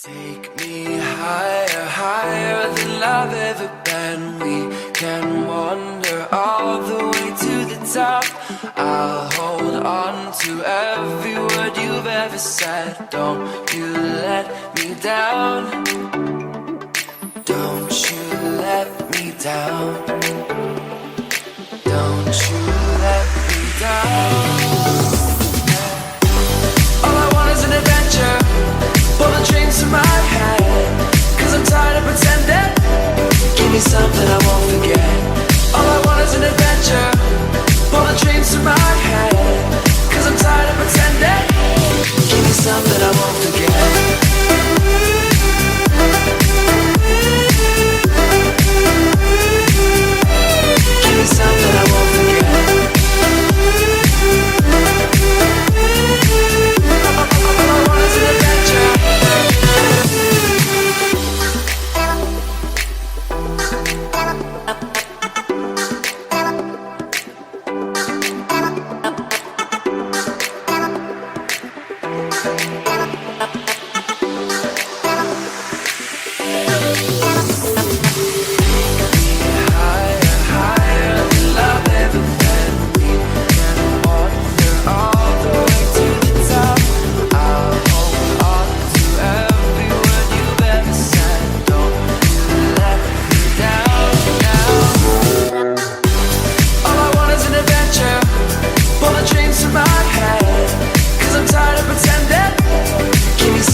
Take me higher, higher than I've ever been. We can wander all the way to the top. I'll hold on to every word you've ever said. Don't you let me down. Don't you let me down. Don't you let me down. All I want is an adventure. Pull the dreams to my head, 'cause I'm tired of pretending. Give me something I won't forget. All I want is an adventure. Pull the dreams to my head, 'cause I'm tired of pretending. Give me something I won't forget. Give me something I won't forget. All I want is an adventure.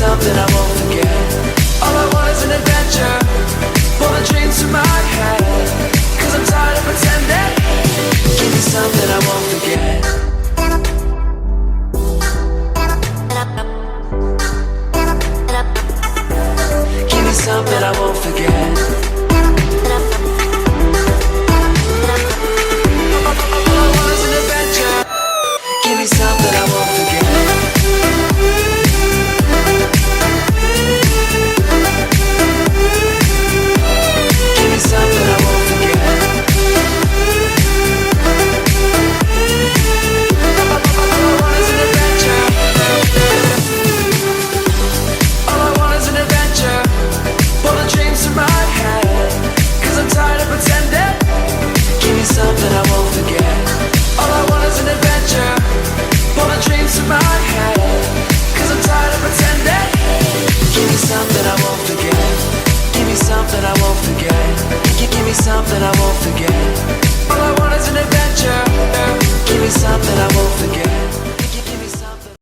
Something I won't forget. All I want is an adventure. Pull the dreams to my head, 'cause I'm tired of pretending. Give me something I won't forget. Give me something I